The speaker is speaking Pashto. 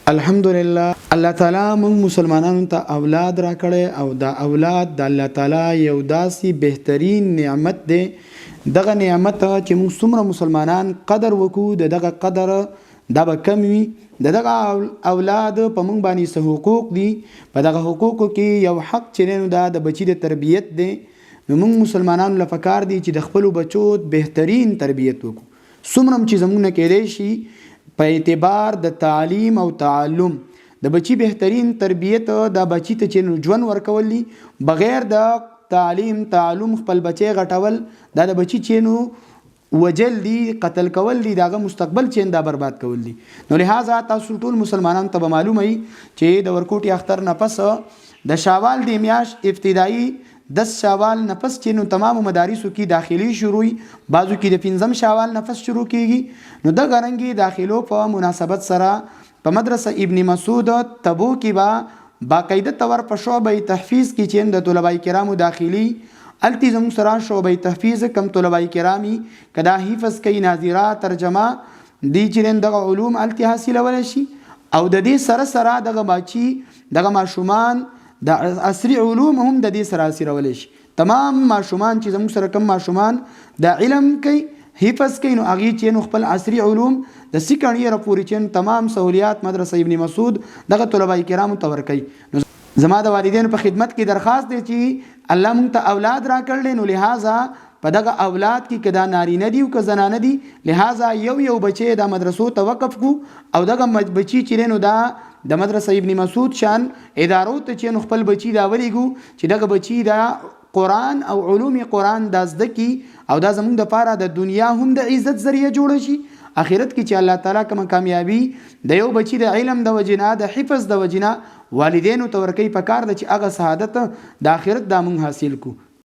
الحمدلله الله تعالی موږ مسلمانانو ته اولاد را کړی او دا اولاد د الله تعالی یو داسې بهترین نعمت دی. دغه نعمت چې موږ څومره مسلمانان قدر وکړو دغه قدر دا به کم وي. دغه اولاد په موږ باندې څه حقوق دي. په دغه حقوقو کې یو حق چې دا د بچی د تربیت دی. نو موږ مسلمانانو لپاره کار دی چې د خپل بچو بهترین تربیت وکړو. څومره چې زموږ نه کېدای شي په اعتبار د تعلیم او تعلم د بچی بهترین تربیت د بچی ته چې ژوند ورکول دي بغیر د تعلیم تعلم خپل بچی غټول د بچی چې وجل دي قتل کول دي دغه مستقبل چې دا برباد کول دي. نو لہذا تاسو ټول مسلمانانو ته معلومه وي چې د ورکوټي اختر نه پس د شوال د میاش ابتدایي 10 شوال نفس چې نو تمام مدارسو کې داخلي شروعي بعضو کې د 15 شوال نفس شروع کیږي. نو د غرنګي داخلو په مناسبت سره په مدرسه ابن مسعود تبو کې باقاعده تور په شعبه تحفیظ کې چې د طلباء کرامو داخلي التزام سره شعبه تحفیظ کم طلباء کرامي کدا حفظ کوي ناظره ترجمه دي چې د علوم التی حاصله ول شي او د دې سره سره دغه باچی دغه ماشومان د عصري علوم هم د دې سره سره ول شي. تمام ماشومان چې زموږ سره کم ماشومان د علم کوي حفظ کوي نو هغه چې خپل عصري علوم د سکند ایئر پورې چې تمام سہولیات مدرسه ابن مسعود دغه طلباء کرامو ته ورکوي. زما د والدین په خدمت کې درخواست دی چې الله مونږ ته اولاد را کړل نو لہذا په دغه اولاد کې کدا نارینه دي او که زنانه دي لہذا یو بچی د مدرسو ته وقف کو او دغه بچی چې نو دا د مدرسه ابن مسعود شان ادارو ته چې خپل بچی دا ولېګو چې دغه بچی دا قرآن او علوم قرآن دا زده کی او دا زمونږ د پاره د دنیا هم د عزت ذریعہ جوړ شي اخرت کې چې الله تعالی کوم کامیابی د یو بچی د علم د وجنا د حفظ د وجنا والدینو ته ورکې پکار د چې هغه سعادت د اخرت د مونږ حاصل کو.